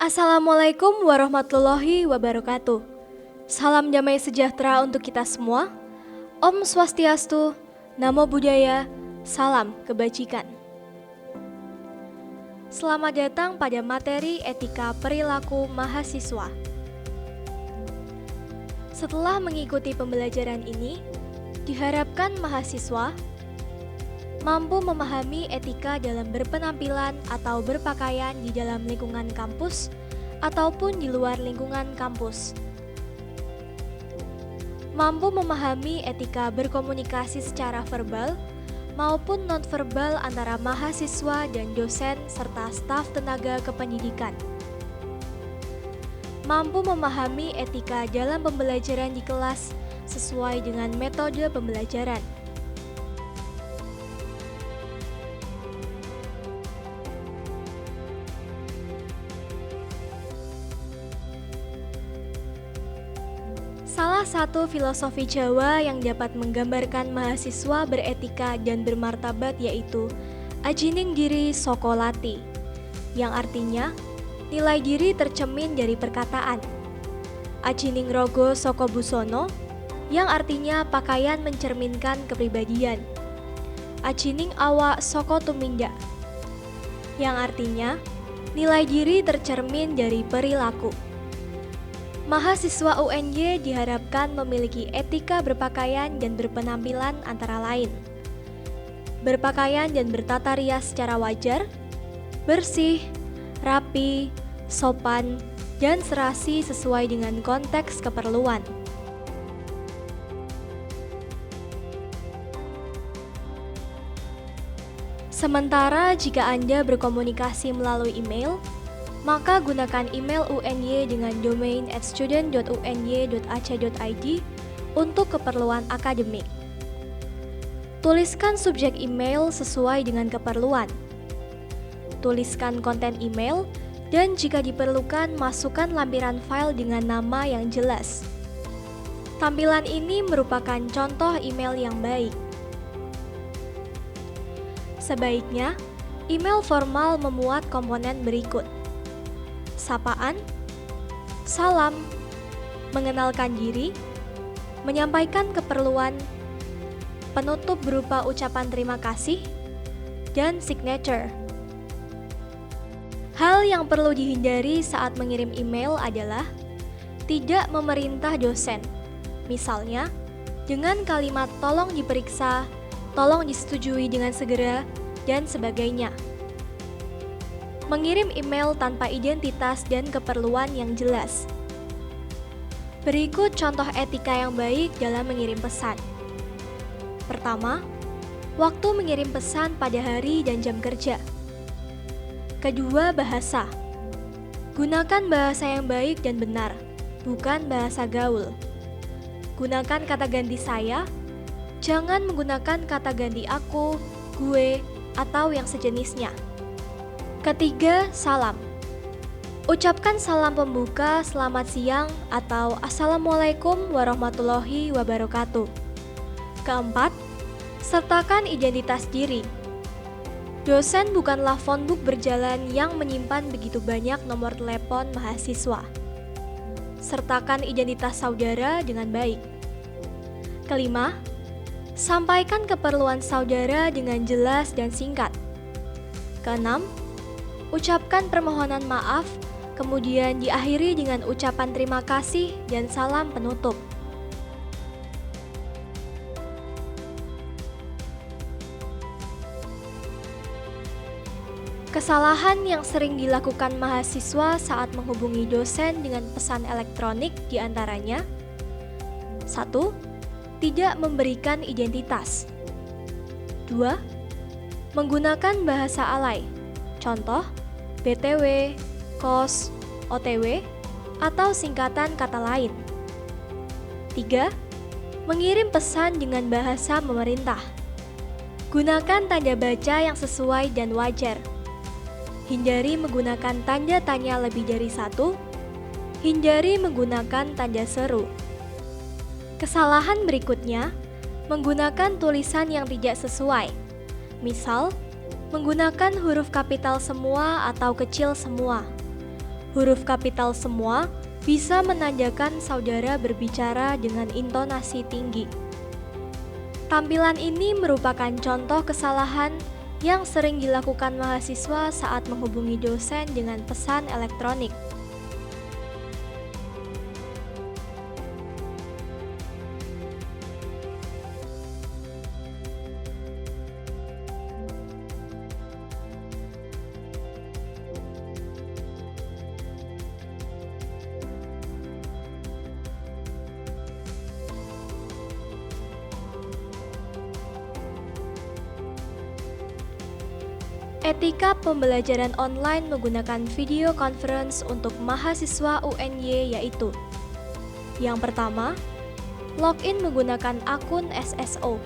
Assalamualaikum warahmatullahi wabarakatuh. Salam damai sejahtera untuk kita semua. Om Swastiastu, Namo Buddhaya, salam kebajikan. Selamat datang pada materi etika perilaku mahasiswa. Setelah mengikuti pembelajaran ini, diharapkan mahasiswa mampu memahami etika dalam berpenampilan atau berpakaian di dalam lingkungan kampus ataupun di luar lingkungan kampus. Mampu memahami etika berkomunikasi secara verbal maupun nonverbal antara mahasiswa dan dosen serta staf tenaga kependidikan. Mampu memahami etika dalam pembelajaran di kelas sesuai dengan metode pembelajaran. Salah satu filosofi Jawa yang dapat menggambarkan mahasiswa beretika dan bermartabat yaitu ajining diri soko lati, yang artinya nilai diri tercemin dari perkataan. Ajining rogo soko busono, yang artinya pakaian mencerminkan kepribadian. Ajining awak soko tumindak, yang artinya nilai diri tercermin dari perilaku. Mahasiswa UNY diharapkan memiliki etika berpakaian dan berpenampilan antara lain: berpakaian dan bertata rias secara wajar, bersih, rapi, sopan, dan serasi sesuai dengan konteks keperluan. Sementara jika Anda berkomunikasi melalui email, maka gunakan email UNY dengan domain @student.uny.ac.id untuk keperluan akademik. Tuliskan subjek email sesuai dengan keperluan. Tuliskan konten email dan jika diperlukan masukkan lampiran file dengan nama yang jelas. Tampilan ini merupakan contoh email yang baik. Sebaiknya, email formal memuat komponen berikut: sapaan, salam, mengenalkan diri, menyampaikan keperluan, penutup berupa ucapan terima kasih, dan signature. Hal yang perlu dihindari saat mengirim email adalah tidak memerintah dosen, misalnya dengan kalimat tolong diperiksa, tolong disetujui dengan segera, dan sebagainya. Mengirim email tanpa identitas dan keperluan yang jelas. Berikut contoh etika yang baik dalam mengirim pesan. Pertama, waktu mengirim pesan pada hari dan jam kerja. Kedua, bahasa. Gunakan bahasa yang baik dan benar, bukan bahasa gaul. Gunakan kata ganti saya, jangan menggunakan kata ganti aku, gue, atau yang sejenisnya. Ketiga, salam. Ucapkan salam pembuka selamat siang atau Assalamualaikum warahmatullahi wabarakatuh. Keempat, sertakan identitas diri. Dosen bukanlah phonebook berjalan yang menyimpan begitu banyak nomor telepon mahasiswa. Sertakan identitas saudara dengan baik. Kelima, sampaikan keperluan saudara dengan jelas dan singkat. Keenam, ucapkan permohonan maaf, kemudian diakhiri dengan ucapan terima kasih dan salam penutup. Kesalahan yang sering dilakukan mahasiswa saat menghubungi dosen dengan pesan elektronik diantaranya: 1. Tidak memberikan identitas. 2. Menggunakan bahasa alay. Contoh, BTW, KOS, OTW, atau singkatan kata lain. 3. Mengirim pesan dengan bahasa memerintah. Gunakan tanda baca yang sesuai dan wajar. Hindari menggunakan tanda tanya lebih dari satu. Hindari menggunakan tanda seru. Kesalahan berikutnya, menggunakan tulisan yang tidak sesuai. Misal, menggunakan huruf kapital semua atau kecil semua, Huruf kapital semua bisa menandakan saudara berbicara dengan intonasi tinggi. Tampilan ini merupakan contoh kesalahan yang sering dilakukan mahasiswa saat menghubungi dosen dengan pesan elektronik. Etika pembelajaran online menggunakan video conference untuk mahasiswa UNY yaitu: yang pertama, login menggunakan akun SSO.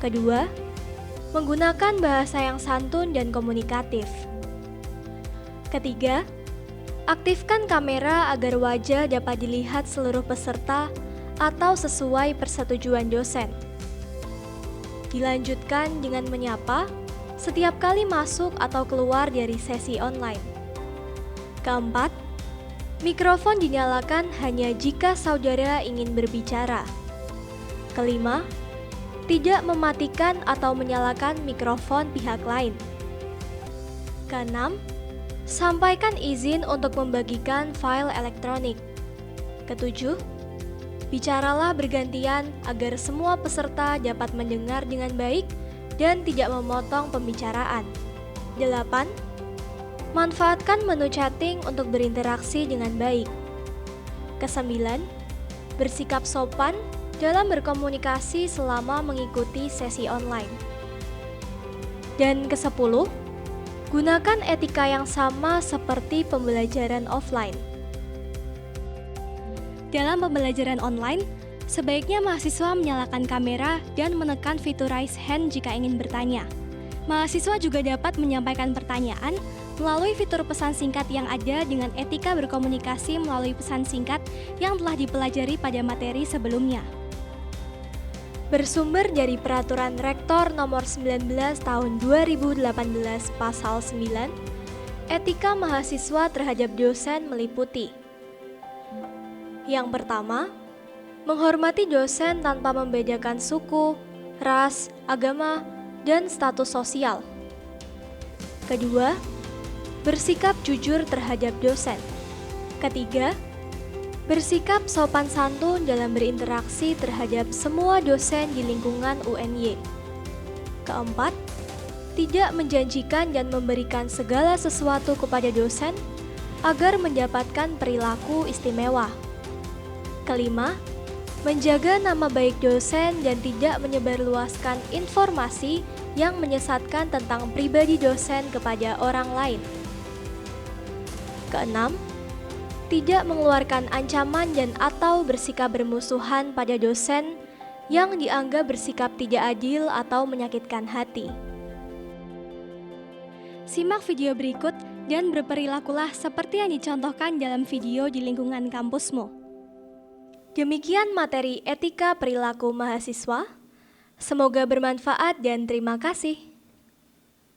Kedua, menggunakan bahasa yang santun dan komunikatif. Ketiga, aktifkan kamera agar wajah dapat dilihat seluruh peserta atau sesuai persetujuan dosen. Dilanjutkan dengan menyapa setiap kali masuk atau keluar dari sesi online. Keempat, mikrofon dinyalakan hanya jika saudara ingin berbicara. Kelima, tidak mematikan atau menyalakan mikrofon pihak lain. Keenam, sampaikan izin untuk membagikan file elektronik. Ketujuh, bicaralah bergantian agar semua peserta dapat mendengar dengan baik dan tidak memotong pembicaraan. 8. Manfaatkan menu chatting untuk berinteraksi dengan baik. Ke-9. Bersikap sopan dalam berkomunikasi selama mengikuti sesi online. Dan ke-10. Gunakan etika yang sama seperti pembelajaran offline. Dalam pembelajaran online, sebaiknya mahasiswa menyalakan kamera dan menekan fitur raise hand jika ingin bertanya. Mahasiswa juga dapat menyampaikan pertanyaan melalui fitur pesan singkat yang ada dengan etika berkomunikasi melalui pesan singkat yang telah dipelajari pada materi sebelumnya. Bersumber dari Peraturan Rektor Nomor 19 Tahun 2018 Pasal 9, etika mahasiswa terhadap dosen meliputi: yang pertama, menghormati dosen tanpa membedakan suku, ras, agama, dan status sosial. Kedua, bersikap jujur terhadap dosen. Ketiga, bersikap sopan santun dalam berinteraksi terhadap semua dosen di lingkungan UNY. Keempat, tidak menjanjikan dan memberikan segala sesuatu kepada dosen agar mendapatkan perilaku istimewa. Kelima, menjaga nama baik dosen dan tidak menyebarluaskan informasi yang menyesatkan tentang pribadi dosen kepada orang lain. Keenam, tidak mengeluarkan ancaman dan atau bersikap bermusuhan pada dosen yang dianggap bersikap tidak adil atau menyakitkan hati. Simak video berikut dan berperilakulah seperti yang dicontohkan dalam video di lingkungan kampusmu. Demikian materi etika perilaku mahasiswa. Semoga bermanfaat dan terima kasih.